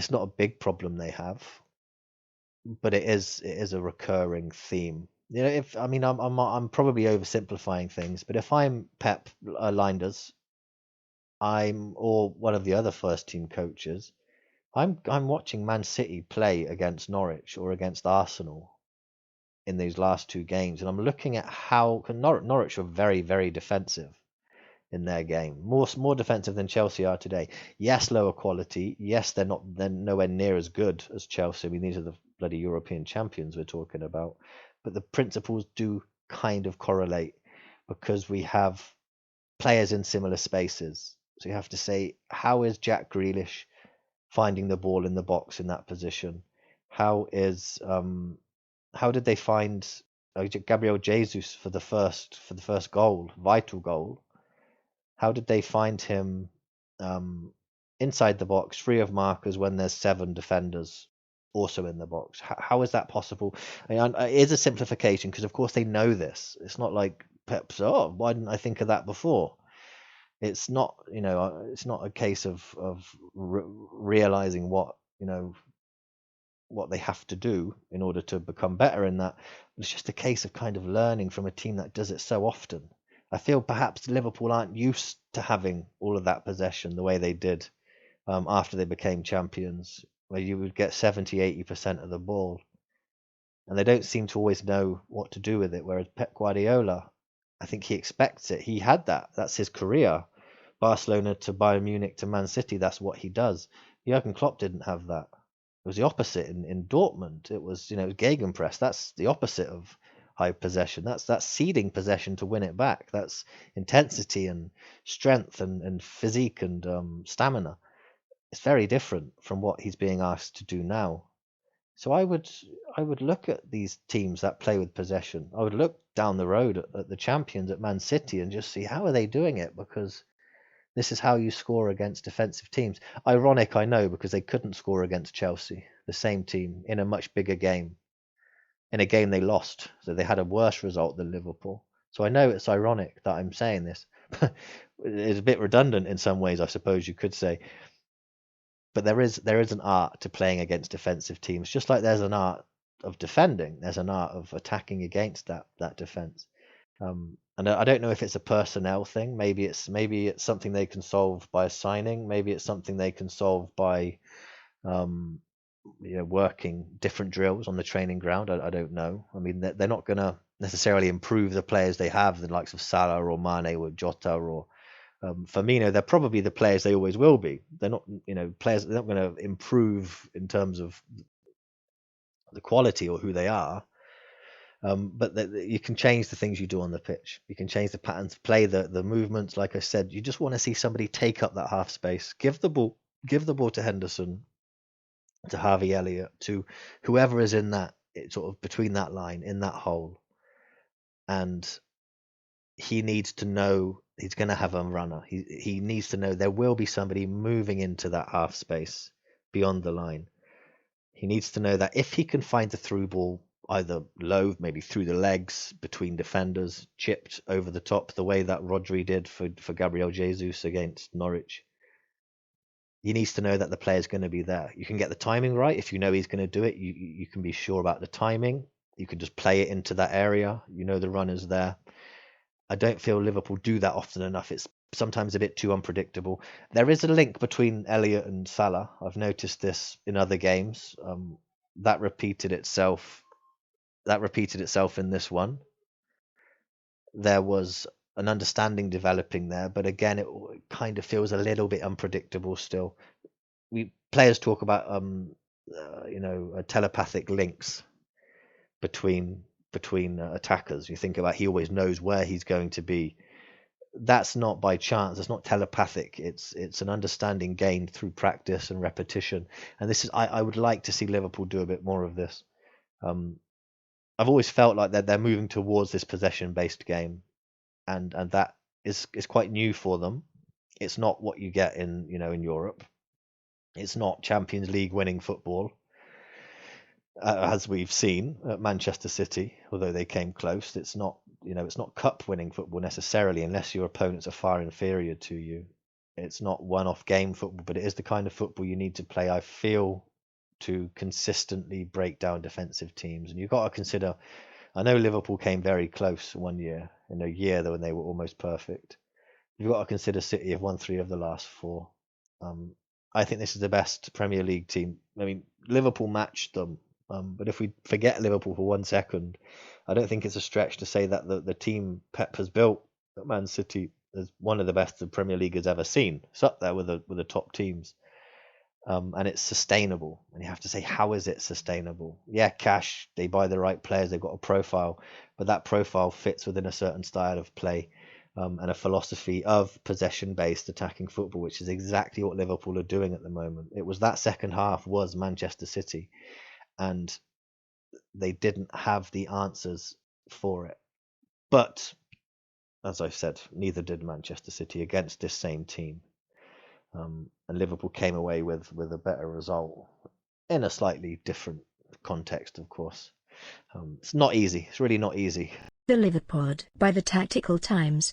It's not a big problem they have, but it is a recurring theme. If I mean, I'm probably oversimplifying things, but if I'm Pep Linders, I'm or one of the other first team coaches, I'm watching Man City play against Norwich or against Arsenal in these last two games, and I'm looking at how 'cause Norwich were very, very defensive in their game, more defensive than Chelsea are today. Yes, lower quality. Yes, they're nowhere near as good as Chelsea. I mean, these are the bloody European champions we're talking about, but the principles do kind of correlate because we have players in similar spaces. So you have to say, how is Jack Grealish finding the ball in the box in that position? How did they find Gabriel Jesus for the first goal, vital goal? How did they find him um, inside the box, free of markers, when there's seven defenders also in the box? How is that possible? I mean, it is a simplification because, of course, they know this. It's not like Pep's, oh, why didn't I think of that before? It's not, it's not a case of realizing what they have to do in order to become better in that. It's just a case of kind of learning from a team that does it so often. I feel perhaps Liverpool aren't used to having all of that possession the way they did after they became champions, where you would get 70-80% of the ball. And they don't seem to always know what to do with it. Whereas Pep Guardiola, I think he expects it. He had that. That's his career. Barcelona to Bayern Munich to Man City, that's what he does. Jurgen Klopp didn't have that. It was the opposite in Dortmund. It was, it was gegenpress. That's the opposite of high possession. That's ceding possession to win it back. That's intensity and strength and physique and stamina. It's very different from what he's being asked to do now. So I would look at these teams that play with possession. I would look down the road at the champions at Man City and just see how are they doing it, because this is how you score against defensive teams. Ironic, I know, because they couldn't score against Chelsea, the same team, in a much bigger game, in a game they lost. So they had a worse result than Liverpool. So I know it's ironic that I'm saying this. It's a bit redundant in some ways, I suppose you could say. But there is an art to playing against defensive teams, just like there's an art of defending. There's an art of attacking against that defense. And I don't know if it's a personnel thing. Maybe it's something they can solve by signing. Maybe it's something they can solve by um, working different drills on the training ground. I don't know. I mean, they're not going to necessarily improve the players they have, the likes of Salah or Mane or Jota or Firmino. They're probably the players they always will be. They're not, players. They're not going to improve in terms of the quality or who they are. But you can change the things you do on the pitch. You can change the patterns of play, the movements. Like I said, you just want to see somebody take up that half space, give the ball to Henderson, to Harvey Elliott, to whoever is in that sort of between that line, in that hole, and he needs to know he's going to have a runner. He needs to know there will be somebody moving into that half space beyond the line. He needs to know that if he can find the through ball, either low, maybe through the legs, between defenders, chipped over the top, the way that Rodri did for Gabriel Jesus against Norwich, he needs to know that the player's going to be there. You can get the timing right. If you know he's going to do it, you can be sure about the timing. You can just play it into that area. You know the runner's there. I don't feel Liverpool do that often enough. It's sometimes a bit too unpredictable. There is a link between Elliott and Salah. I've noticed this in other games. That repeated itself. That repeated itself in this one. There was an understanding developing there, but again, it kind of feels a little bit unpredictable still. Players talk about telepathic links between attackers. You think about he always knows where he's going to be. That's not by chance. It's not telepathic. It's an understanding gained through practice and repetition. And this is I would like to see Liverpool do a bit more of this. I've always felt like they're moving towards this possession-based game, and that is quite new for them. It's not what you get in Europe. It's not Champions League winning football, as we've seen at Manchester City, although they came close. It's not cup winning football necessarily, unless your opponents are far inferior to you. It's not one-off game football, but it is the kind of football you need to play, I feel, to consistently break down defensive teams. And you've got to consider, I know Liverpool came very close one year, in a year when they were almost perfect. You've got to consider City have won 3 of the last 4. Um, I think this is the best Premier League team. I mean, Liverpool matched them, but if we forget Liverpool for 1 second, I don't think it's a stretch to say that the team Pep has built at Man City is one of the best the Premier League has ever seen. It's up there with the top teams, and it's sustainable. And you have to say, how is it sustainable? Yeah, cash. They buy the right players. They've got a profile, but that profile fits within a certain style of play. And a philosophy of possession-based attacking football, which is exactly what Liverpool are doing at the moment. It was that second half was Manchester City, and they didn't have the answers for it. But as I said, neither did Manchester City against this same team. And Liverpool came away with a better result in a slightly different context, of course. It's not easy. It's really not easy. The Liverpod by the Tactical Times.